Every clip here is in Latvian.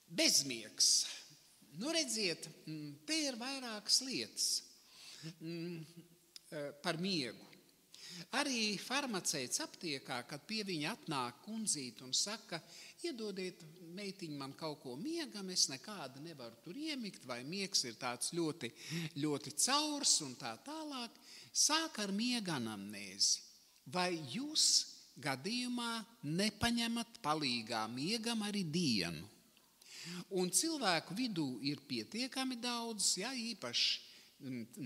Bezmiegs. Nu, redziet, te ir vairākas lietas par miegu. Arī farmaceits aptiekā, kad pie viņa atnāk kundzīt un saka, iedodiet meitiņu man kaut ko miegam, es nekāda nevaru tur iemigt, vai miegs ir tāds ļoti, ļoti caurs un tā tālāk, sāk ar miega anamnēzi. Vai jūs gadījumā nepaņemat palīgā miegam arī dienu? Un cilvēku vidū ir pietiekami daudz, īpaši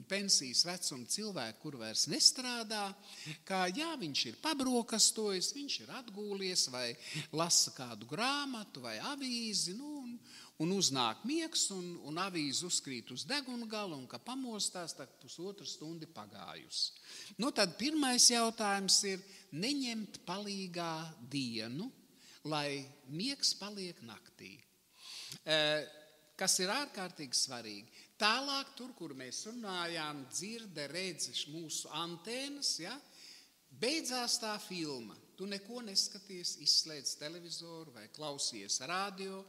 pensijas vecuma cilvēki, kur vairs nestrādā, kā viņš ir pabrokastojis, viņš ir atgūlies vai lasa kādu grāmatu vai avīzi, un uznāk miegs un avīzi uzkrīt uz deguna galu un, ka pamostās, tad pusotru stundi pagājusi. Tad pirmais jautājums ir neņemt palīgā dienu, lai miegs paliek naktī. Kas ir ārkārtīgi svarīgi. Tālāk, tur, kur mēs runājām, dzirde, redzi mūsu antēnas, beidzās tā filma. Tu neko neskaties, izslēdz televizoru vai klausies radio,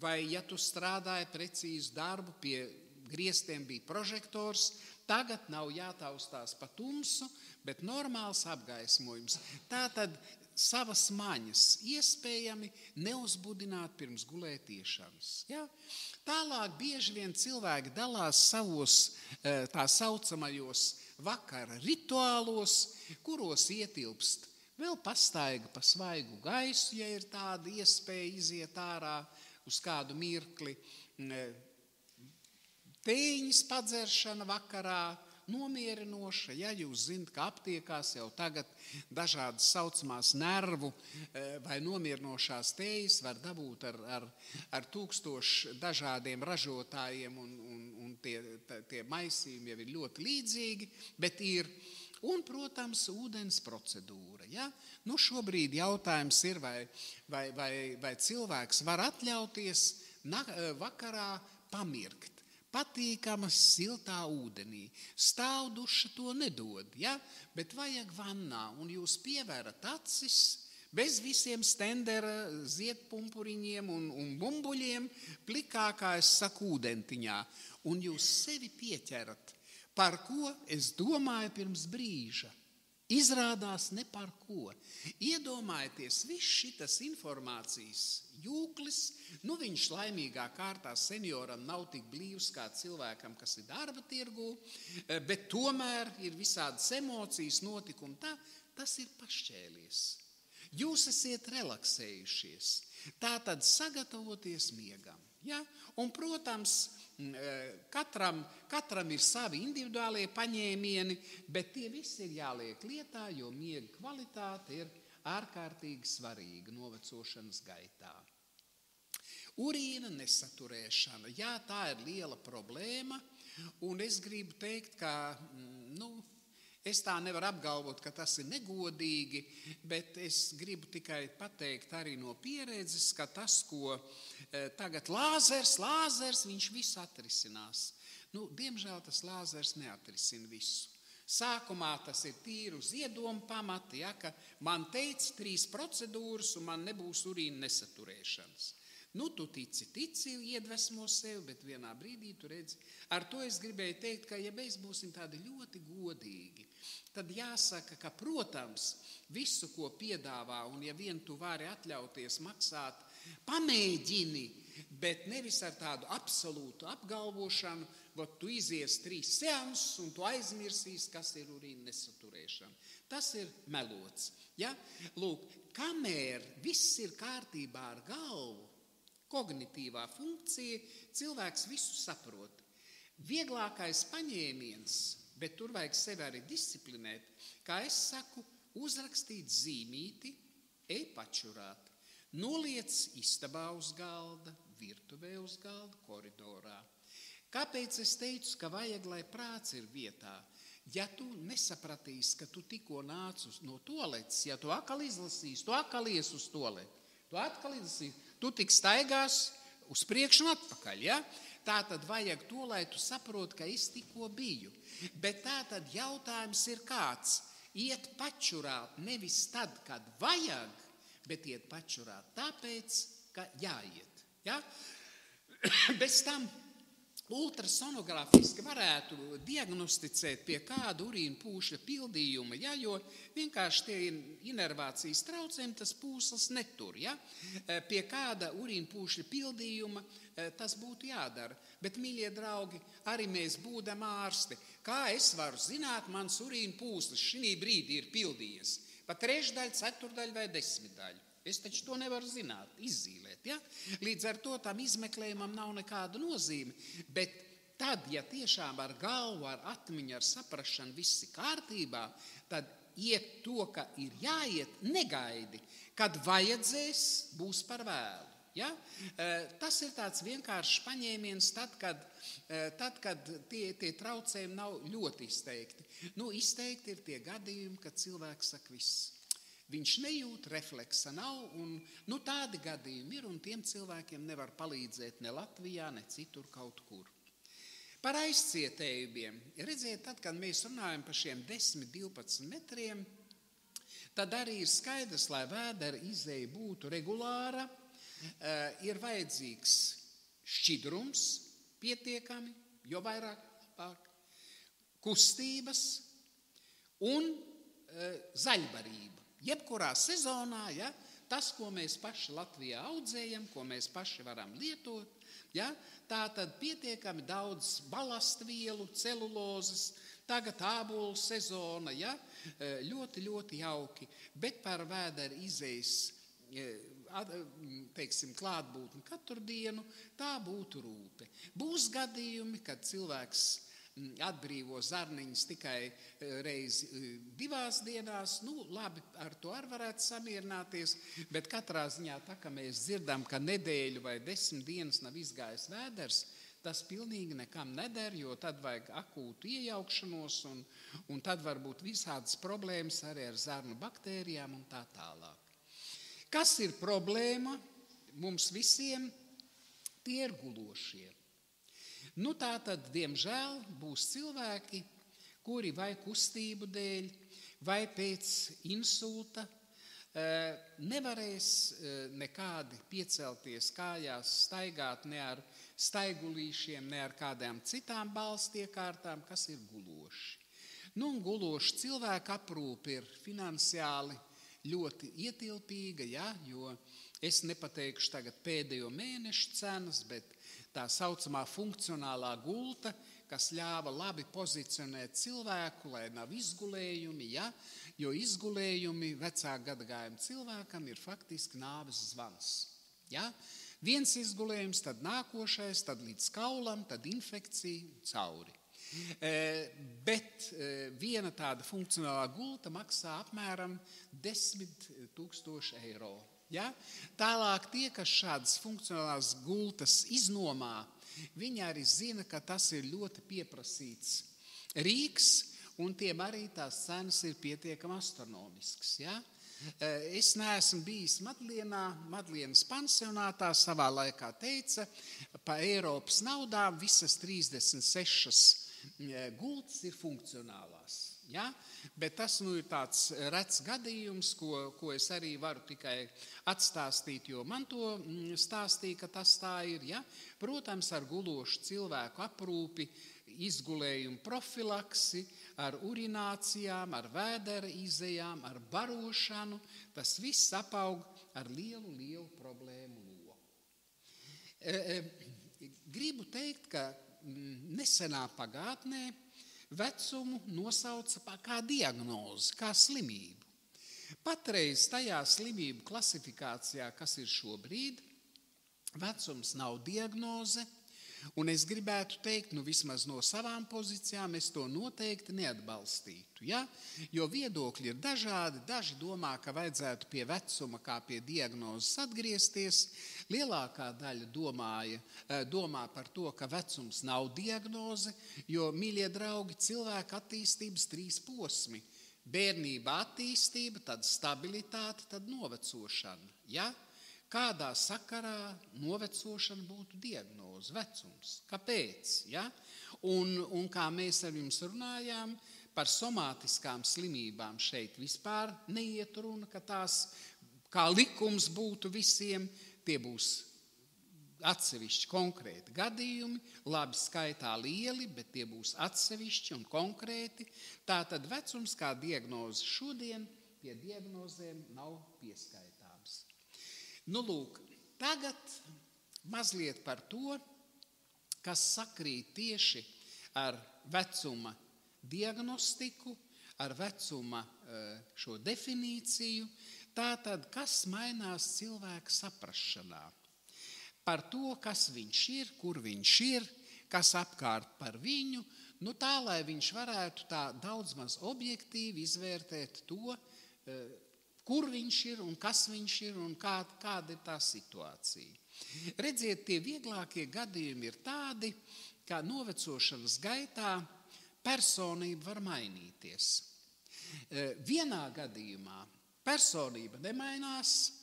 vai, ja tu strādāji precīzu darbu, pie griestiem bija prožektors, tagad nav jātaustās pa tumsu, bet normāls apgaismojums. Tātad savas maņas iespējami neuzbudināt pirms gulētiešanas. Tālāk bieži vien cilvēki dalās savos tā saucamajos vakara rituālos, kuros ietilpst vēl pastaiga pa svaigu gaisu, ja ir tāda iespēja iziet ārā uz kādu mirkli, tēņas padzeršana vakarā, nomierinoša, ja jūs zinat, ka aptiekās jau tagad dažādas saucamās nervu vai nomierinošās tējas var dabūt ar 1000 dažādiem ražotājiem un tie maisījumi jau ir ļoti līdzīgi, bet ir, un, protams, ūdens procedūra. Šobrīd jautājums ir, vai cilvēks var atļauties vakarā pamirkt. Patīkamas siltā ūdenī. Stāvduša to nedod, bet vajag vannā, un jūs pievērat acis bez visiem stendera ziedpumpuriņiem un bumbuļiem, plikā, kā es saku, ūdentiņā, un jūs sevi pieķerat, par ko es domāju pirms brīža. Izrādās ne par ko. Iedomājieties, viss šitas informācijas jūklis, viņš laimīgā kārtā senioram nav tik blīvs kā cilvēkam, kas ir darba tirgū, bet tomēr ir visādas emocijas, notikumi, tas ir pašķēlies. Jūs esiet relaksējušies, tātad sagatavoties miegam. Un, protams, katram ir savi individuālie paņēmieni, bet tie visi ir jāliek lietā, jo miega kvalitāte ir ārkārtīgi svarīga novecošanas gaitā. Urīna nesaturēšana, tā ir liela problēma, un es gribu teikt, ka, es tā nevaru apgalvot, ka tas ir negodīgi, bet es gribu tikai pateikt arī no pieredzes, ka tas, ko tagad lāzers, viņš visu atrisinās. Diemžēl tas lāzers neatrisina visu. Sākumā tas ir tīri uz iedomu pamati, ka man teica 3 procedūras un man nebūs urīna nesaturēšanas. Tu tici, iedvesmo sevi, bet vienā brīdī tu redzi. Ar to es gribēju teikt, ka ja mēs būsim tādi ļoti godīgi, tad jāsaka, ka, protams, visu, ko piedāvā, un ja vien tu vari atļauties maksāt, pamēģini, bet nevis ar tādu absolūtu apgalvošanu, tu izies 3 seansus un tu aizmirsīs, kas ir urīna nesaturēšana. Tas ir melots. Lūk, kamēr viss ir kārtībā ar galvu, kognitīvā funkcija, cilvēks visu saprot. Vieglākais paņēmiens, bet tur vajag sevi arī disciplinēt, kā es saku, uzrakstīt zīmīti, pačurāt. Noliec istabā uz galda, virtuvē uz galda, koridorā. Kāpēc es teicu, ka vajag, lai prāts ir vietā? Ja tu nesapratīsi, ka tu tikko nāc no toaletes, ja tu atkal izlasīsi, tu atkal ies uz toaleti, tu atkal izlasīsi, tu tik staigās uz priekšu un atpakaļ, Tā tad vajag to, lai tu saproti, ka es tikko biju. Bet tā tad jautājums ir kāds? Iet pačurāt nevis tad, kad vajag, bet iet pačurāt tāpēc, ka jāiet. Bez tam ultrasonogrāfiski varētu diagnosticēt pie kāda urīna pūšļa pildījuma, ja, jo vienkārši tie inervācijas traucējumi tas pūslis netur. Ja. Pie kāda urīna pūšļa pildījuma tas būtu jādara. Bet, mīļie draugi, arī mēs būdam ārsti. Kā es varu zināt, mans urīna pūslis šī brīdī ir pildījies? Pa trešdaļu, ceturdaļu vai desmitdaļu. Es taču to nevaru zināt, izzīmēt. Ja? Līdz ar to tam izmeklējumam nav nekāda nozīme. Bet tad, ja tiešām ar galvu, ar atmiņu, ar saprašanu viss ir kārtībā, tad iet to, ka ir jāiet, negaidi. Kad vajadzēs, būs par vēlu. Ja? Tas ir tāds vienkāršs paņēmiens tad, kad tie traucējumi nav ļoti izteikti. Izteikti ir tie gadījumi, kad cilvēks saka viss. Viņš nejūt, refleksa nav, un tādi gadījumi ir, un tiem cilvēkiem nevar palīdzēt ne Latvijā, ne citur kaut kur. Par aizcietējumiem. Redziet, tad, kad mēs runājam par šiem 10-12 metriem, tad arī ir skaidrs, lai vēdera izeja būtu regulāra, ir vajadzīgs šķidrums pietiekami, jo vairāk kustības un zaļbarība. Jebkurā sezonā, ja, tas, ko mēs paši Latvijā audzējam, ko mēs paši varam lietot, ja, tā tad pietiekami daudz balastvielu, celulozes, tagad ābolu sezona, ja, ļoti, ļoti jauki, bet par vēdera izejas, teiksim, klātbūtni katru dienu, tā būtu rūpe. Būs gadījumi, kad cilvēks atbrīvo zarniņus tikai reizi 2 dienās, labi, ar to arī varētu samierināties, bet katrā ziņā tā, ka mēs dzirdam, ka nedēļu vai 10 dienas nav izgājis vēders, tas pilnīgi nekam neder, jo tad vajag akūtu iejaukšanos un tad var būt visādas problēmas arī ar zarnu baktērijām un tā tālāk. Kas ir problēma mums visiem? Tie ir gulošie. Tā tad, diemžēl, būs cilvēki, kuri vai kustību dēļ, vai pēc insulta nevarēs nekādi piecelties kājās, staigāt ne ar staigulīšiem, ne ar kādām citām balstiekārtām, kas ir guloši. Un guloši cilvēku aprūpe ir finansiāli ļoti ietilpīga, ja, jo es nepateikšu tagad pēdējo mēnešu cenas, bet tā saucamā funkcionālā gulta, kas ļāva labi pozicionēt cilvēku, lai nav izgulējumi, ja? Jo izgulējumi vecāku gadagājumu cilvēkam ir faktiski nāves zvans. Ja? Viens izgulējums, tad nākošais, tad līdz kaulam, tad infekcija cauri. Bet viena tāda funkcionālā gulta maksā apmēram 10 000 eiro. Ja? Tālāk tie, kas šādas funkcionālās gultas iznomā, viņi arī zina, ka tas ir ļoti pieprasīts rīks, un tiem arī tās cenas ir pietiekami astronomiskas. Ja? Es neesmu bijis Madlienas pansionātā, savā laikā teica, pa Eiropas naudām visas 36 gultas ir funkcionālās. Ja? Bet tas ir tāds rets gadījums, ko es arī varu tikai atstāstīt, jo man to stāstīja, ka tas tā ir. Ja? Protams, ar gulošu cilvēku aprūpi, izgulējumu profilaksi, ar urinācijām, ar vēdera izejām, ar barošanu, tas viss apaug ar lielu, lielu problēmu loku. Gribu teikt, ka nesenā pagātnē vecumu nosauca kā diagnozi, kā slimību. Patreiz tajā slimību klasifikācijā, kas ir šobrīd, vecums nav diagnoze, un es gribētu teikt, vismaz no savām pozīcijām, es to noteikti neatbalstītu. Ja? Jo viedokļi ir dažādi, daži domā, ka vajadzētu pie vecuma kā pie diagnozes atgriezties, lielākā daļa domā par to, ka vecums nav diagnoze, jo, mīļie draugi, cilvēka attīstības 3 posmi. Bērnība attīstība, tad stabilitāte, tad novecošana. Ja? Kādā sakarā novecošana būtu diagnoze, vecums? Kāpēc? Ja? Un kā mēs ar jums runājām, par somātiskām slimībām šeit vispār neiet runa, ka tās, kā likums būtu visiem, tie būs atsevišķi konkrēti gadījumi, labi skaitā lieli, bet tie būs atsevišķi un konkrēti. Tātad vecums kā diagnoze šodien pie diagnozēm nav pieskaitāms. Nu, lūk, tagad mazliet par to, kas sakrīt tieši ar vecuma diagnostiku, ar vecuma šo definīciju. Tātad, kas mainās cilvēka saprašanā par to, kas viņš ir, kur viņš ir, kas apkārt par viņu, nu tā, lai viņš varētu tā daudz maz objektīvi izvērtēt to, kur viņš ir un kas viņš ir un kāda ir tā situācija. Redziet, tie vieglākie gadījumi ir tādi, ka novecošanas gaitā personība var mainīties. Vienā gadījumā personība nemainās.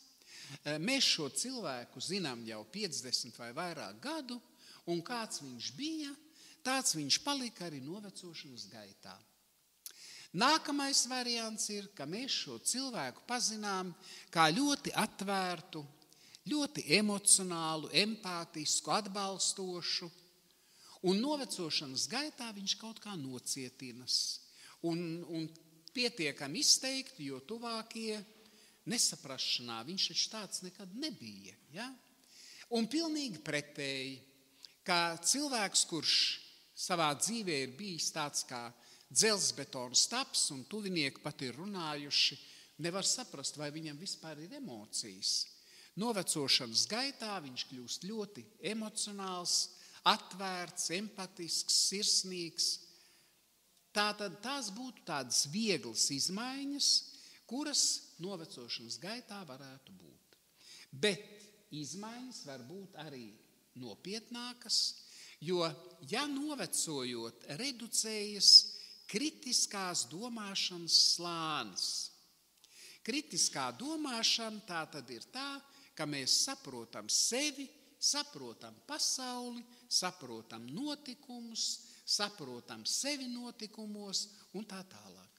Mēs šo cilvēku zinām jau 50 vai vairāk gadu, un kāds viņš bija, tāds viņš palika arī novecošanas gaitā. Nākamais variants ir, ka mēs šo cilvēku pazinām kā ļoti atvērtu, ļoti emocionālu, empātisku, atbalstošu, un novecošanas gaitā viņš kaut kā nocietinas. Un pietiekami izteikti, jo tuvākie nesaprašanā viņš taču tāds nekad nebija. Ja? Un pilnīgi pretēji, kā cilvēks, kurš savā dzīvē ir bijis tāds kā dzelzbetona staps, un tuvinieki pat ir runājuši, nevar saprast, vai viņam vispār ir emocijas. Novecošanas gaitā viņš kļūst ļoti emocionāls, atvērts, empatisks, sirsnīgs. Tātad tās būtu tādas vieglas izmaiņas, kuras novecošanas gaitā varētu būt. Bet izmaiņas var būt arī nopietnākas, jo, ja novecojot, reducējas kritiskās domāšanas slānis. Kritiskā domāšana tā tad ir tā, ka mēs saprotam sevi, saprotam pasauli, saprotam notikumus, saprotam sevi notikumos un tā tālāk.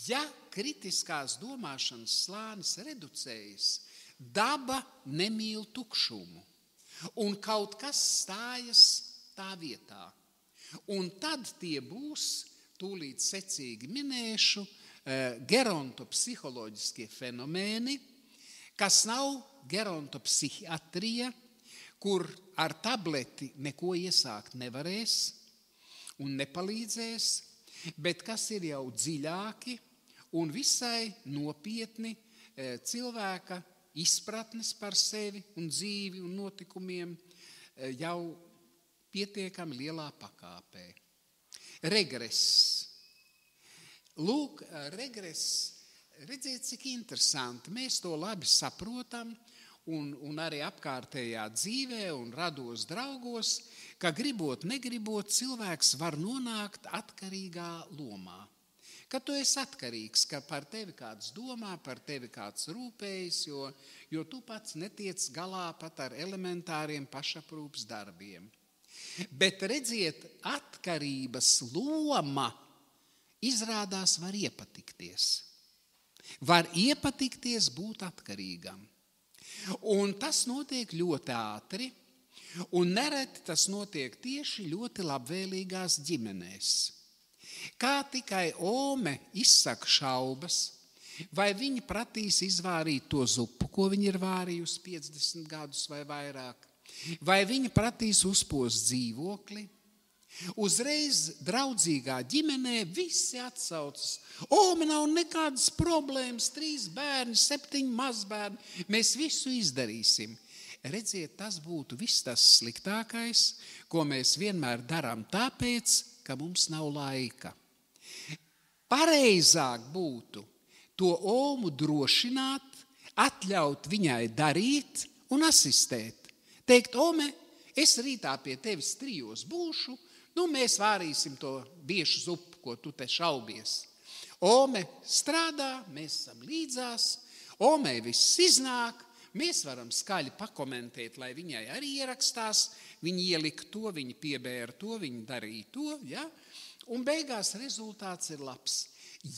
Ja kritiskās domāšanas slānis reducējas, daba nemīl tukšumu, un kaut kas stājas tā vietā. Un tad tie būs, tūlīt secīgi minēšu, gerontopsiholoģiskie fenomēni, kas nav gerontopsihiatrija, kur ar tableti neko iesākt nevarēs un nepalīdzēs, bet kas ir jau dziļāki un visai nopietni cilvēka izpratnes par sevi un dzīvi un notikumiem jau pietiekami lielā pakāpē. Regress. Lūk, regress, redziet, cik interesanti. Mēs to labi saprotam un arī apkārtējā dzīvē un rados draugos, ka gribot, negribot, cilvēks var nonākt atkarīgā lomā. Ka tu esi atkarīgs, ka par tevi kāds domā, par tevi kāds rūpējas, jo tu pats netiec galā pat ar elementāriem pašaprūpes darbiem. Bet redziet, atkarības loma izrādās var iepatikties. Var iepatikties būt atkarīgam. Un tas notiek ļoti ātri, un nereti tas notiek tieši ļoti labvēlīgās ģimenēs. Kā tikai ome izsaka šaubas, vai viņi pratīs izvārīt to zupu, ko viņi ir vārījusi 50 gadus vai vairāk, vai viņi pratīs uzpost dzīvokli, uzreiz draudzīgā ģimenē visi atsaucas. Man nav nekādas problēmas, 3 bērni, 7 mazbērni, mēs visu izdarīsim. Redziet, tas būtu viss tas sliktākais, ko mēs vienmēr darām tāpēc, ka mums nav laika. Pareizāk būtu to omu drošināt, atļaut viņai darīt un asistēt. Teikt, ome, es rītā pie tevis 3 būšu, mēs vārīsim to biešu zupu, ko tu te šaubies. Ome strādā, mēs esam līdzās, omei viss iznāk, mēs varam skaļi pakomentēt, lai viņai arī ierakstās, viņi ielika to, viņi piebēra to, viņi darīja to, ja? Un beigās rezultāts ir labs.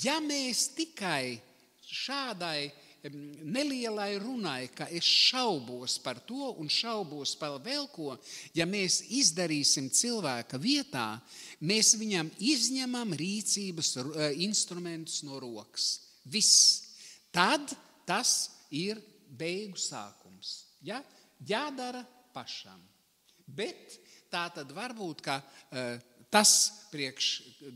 Ja mēs tikai šādai nelielai runai, ka es šaubos par to un šaubos par vēl ko, ja mēs izdarīsim cilvēka vietā, mēs viņam izņemam rīcības instrumentus no rokas. Viss. Tad tas ir beigu sākums. Ja? Jādara pašam. Bet tā tad varbūt, ka tas priekš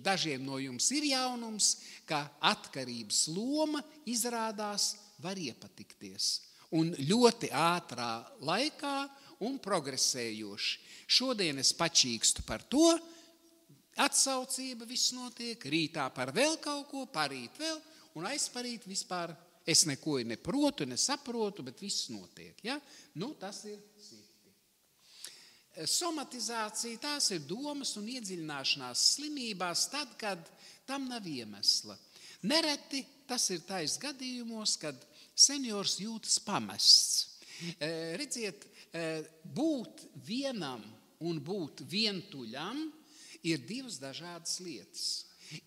dažiem no jums ir jaunums, ka atkarības loma izrādās var iepatikties. Un ļoti ātrā laikā un progresējoši. Šodien es pačīkstu par to, atsaucība viss notiek, rītā par vēl kaut ko, parīt vēl, un aizparīt vispār es neko neprotu, nesaprotu, bet viss notiek. Ja? Tas ir slikti. Somatizācija, tās ir domas un iedziļināšanās slimībās tad, kad tam nav iemesla. Nereti tas ir tais gadījumos, kad seniors jūtas pamests. Redziet, būt vienam un būt vientuļam ir divas dažādas lietas.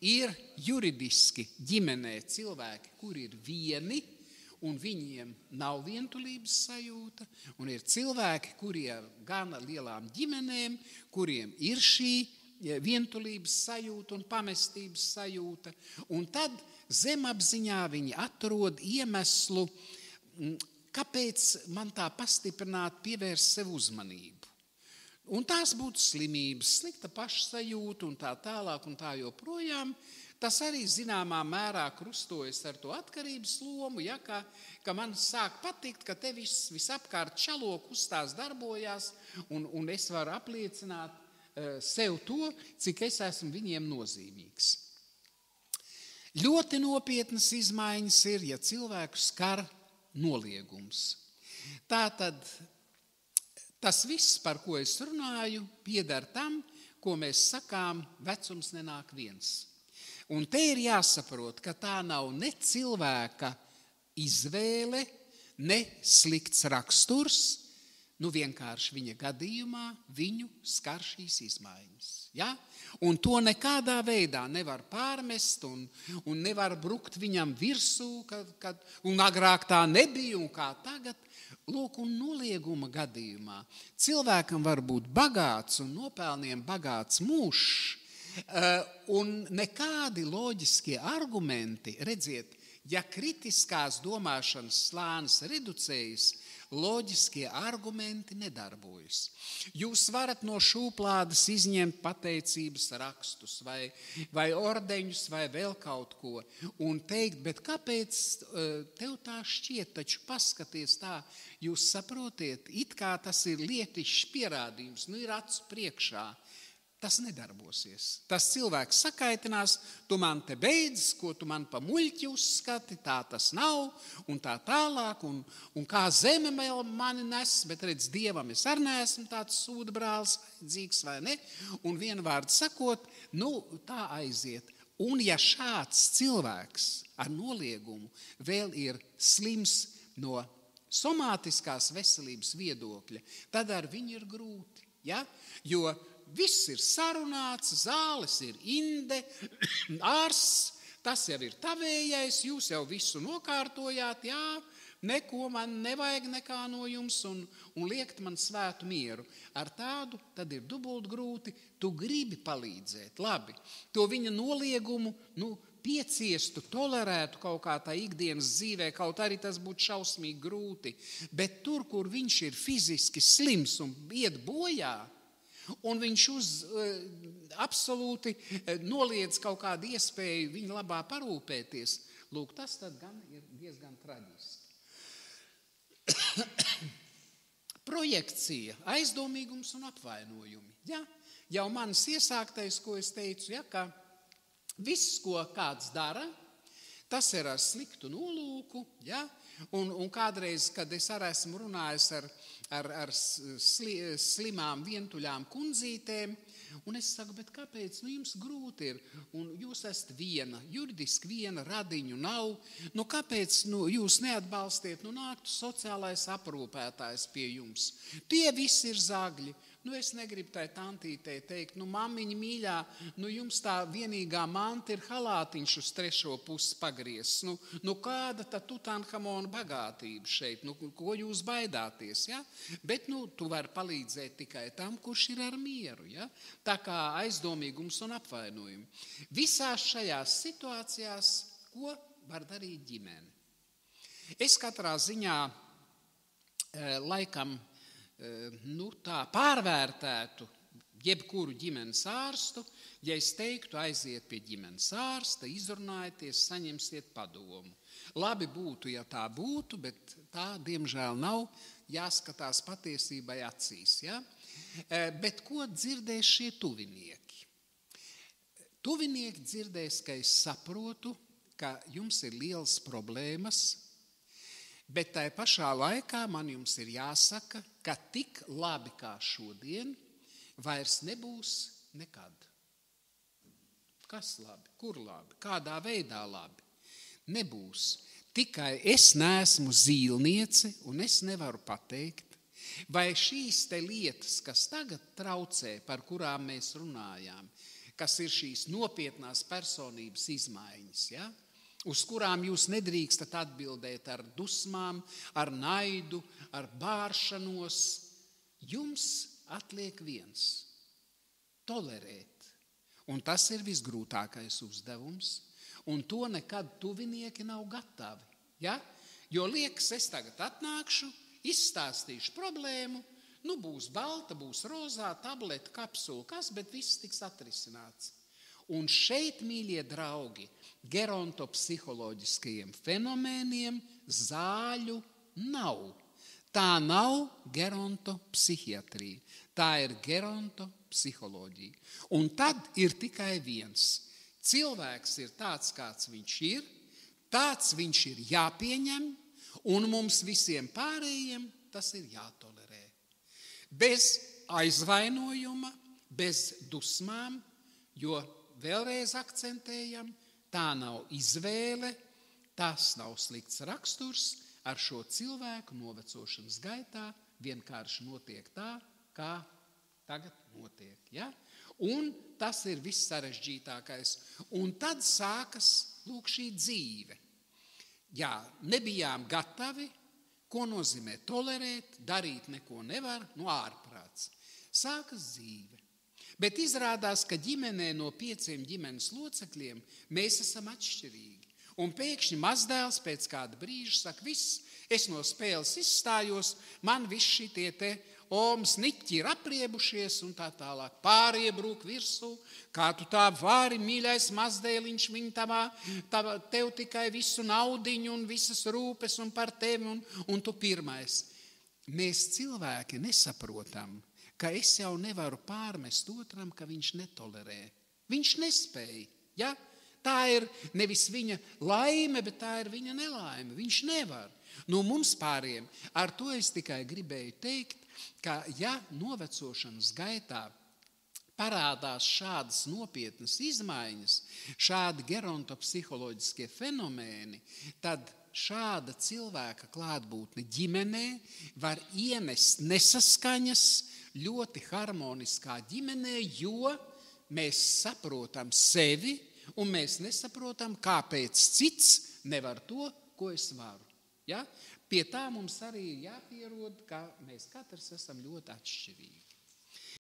Ir juridiski ģimenē cilvēki, kuri ir vieni, un viņiem nav vientulības sajūta, un ir cilvēki, kuriem gana lielām ģimenēm, kuriem ir šī vientulības sajūta un pamestības sajūta, un tad zemapziņā viņi atrod iemeslu, kāpēc man tā pastiprināt pievērst sev uzmanību. Un tās būtu slimības, slikta pašsajūta un tā tālāk un tā joprojām. Tas arī zināmā mērā krustojas ar to atkarības lomu, ja, ka man sāk patikt, ka te visapkārt čalo, kustās, darbojās, un es varu apliecināt sev to, cik es esmu viņiem nozīmīgs. Ļoti nopietnas izmaiņas ir, ja cilvēku skar noliegums. Tātad tas viss, par ko es runāju, pieder tam, ko mēs sakām, vecums nenāk viens. Un te ir jāsaprot, ka tā nav ne cilvēka izvēle, ne slikts raksturs, vienkārši viņa gadījumā viņu skar šīs izmaiņas. Ja? Un to nekādā veidā nevar pārmest un nevar brukt viņam virsū, un agrāk tā nebija un kā tagad. Lūk, un nolieguma gadījumā cilvēkam var būt bagāts un nopelniem bagāts mūžs, un nekādi loģiskie argumenti, redziet, ja kritiskās domāšanas slānis reducējas, loģiskie argumenti nedarbojas. Jūs varat no šūplādes izņemt pateicības rakstus vai ordeņus vai vēl kaut ko un teikt, bet kāpēc tev tā šķiet, taču paskaties tā, jūs saprotiet, it kā tas ir lietišs pierādījums, ir acu priekšā. Tas nedarbosies. Tas cilvēks sakaitinās, tu man te beidz, ko tu man pa muļķi uzskati, tā tas nav, un tā tālāk, un kā zeme mani nes, bet redz, Dievam es arī neesmu tāds sūdbrālis, vajadzīgs vai ne, un vienu vārdu sakot, tā aiziet. Un ja šāds cilvēks ar noliegumu vēl ir slims no somātiskās veselības viedokļa, tad ar viņu ir grūti, ja? Jo viss ir sarunāts, zāles ir inde, ārsts, tas jau ir tavējais, jūs jau visu nokārtojāt, jā, neko man nevajag nekā no jums un liekt man svētu mieru. Ar tādu tad ir dubult grūti, tu gribi palīdzēt, labi, to viņa noliegumu, pieciestu, tolerētu kaut kā tā ikdienas dzīvē, kaut arī tas būtu šausmīgi grūti, bet tur, kur viņš ir fiziski slims un iet bojā, un viņš absolūti noliedz kaut kādu iespēju viņa labā parūpēties. Lūk, tas tad gan ir diezgan traģiski. Projekcija, aizdomīgums un apvainojumi. Ja? Jau manis iesāktais, ko es teicu, ja, ka viss, ko kāds dara, tas ir ar sliktu nolūku, ja? Un kādreiz, kad es arī esmu runājis ar slimām vientuļām kundzītēm, un es saku, bet kāpēc, jums grūti ir, un jūs esat viena, juridiski viena, radiņu nav, kāpēc jūs neatbalstiet, nāktu sociālais aprūpētājs pie jums, tie visi ir zagļi, es negribu tai tantītei teikt, mammiņa mīļā, jums tā vienīgā manta ir halātiņš uz trešo pusi pagriezs. Kāda tad Tutanhamona bagātība šeit? Ko jūs baidāties? Ja? Bet tu vari palīdzēt tikai tam, kurš ir ar mieru. Ja? Tā kā aizdomīgums un apvainojumi. Visās šajās situācijās, ko var darīt ģimene? Es katrā ziņā laikam tā pārvērtētu jebkuru ģimenes ārstu, ja es teiktu, aiziet pie ģimenes ārsta, izrunājieties, saņemsiet padomu. Labi būtu, ja tā būtu, bet tā, diemžēl, nav jāskatās patiesībai acīs. Ja? Bet ko dzirdēs šie tuvinieki? Tuvinieki dzirdēs, ka es saprotu, ka jums ir lielas problēmas, bet tai pašā laikā man jums ir jāsaka, ka tik labi kā šodien vairs nebūs nekad. Kas labi? Kur labi? Kādā veidā labi? Nebūs. Tikai es neesmu zīlniece un es nevaru pateikt, vai šīs te lietas, kas tagad traucē, par kurām mēs runājām, kas ir šīs nopietnās personības izmaiņas, ja? Uz kurām jūs nedrīkstat atbildēt ar dusmām, ar naidu, ar bāršanos. Jums atliek viens – tolerēt. Un tas ir visgrūtākais uzdevums, un to nekad tuvinieki nav gatavi. Ja? Jo liekas, es tagad atnākšu, izstāstīšu problēmu, būs balta, būs rozā, tableta, kapsula, kas, bet viss tiks atrisināts. Un šeit, mīļie draugi, gerontopsiholoģiskajiem fenomēniem zāļu nav. Tā nav gerontopsihiatrija, tā ir gerontopsiholoģija. Un tad ir tikai viens. Cilvēks ir tāds, kāds viņš ir, tāds viņš ir jāpieņem, un mums visiem pārējiem tas ir jātolerē. Bez aizvainojuma, bez dusmām, jo vēlreiz akcentējam, tā nav izvēle, tas nav slikts raksturs, ar šo cilvēku novecošanas gaitā vienkārši notiek tā, kā tagad notiek. Ja? Un tas ir viss sarežģītākais. Un tad sākas šī dzīve. Jā, nebijām gatavi, ko nozīmē tolerēt, darīt neko nevar, ārprāts. Sākas dzīve. Bet izrādās, ka ģimenē no 5 ģimenes locekļiem mēs esam atšķirīgi. Un pēkšņi mazdēls pēc kāda brīža saka, viss, es no spēles izstājos, man viss šitie te omas niķi ir apriebušies un tā tālāk. Pāriebrūk virsū, kā tu tā vari, mīļais mazdēliņš, tev tikai visu naudiņu un visas rūpes un par tevi un tu pirmais. Mēs cilvēki nesaprotam, ka es jau nevaru pārmest otram, ka viņš netolerē. Viņš nespēja. Ja? Tā ir nevis viņa laime, bet tā ir viņa nelaime. Viņš nevar. Mums pāriem ar to es tikai gribēju teikt, ka ja novecošanas gaitā parādās šādas nopietnas izmaiņas, šādi gerontopsiholoģiskie fenomēni, tad šāda cilvēka klātbūtne ģimenē var ienest nesaskaņas ļoti harmoniskā ģimenē, jo mēs saprotam sevi un mēs nesaprotam, kāpēc cits nevar to, ko es varu. Ja? Pie tā mums arī ir jāpierod, ka mēs katrs esam ļoti atšķirīgi.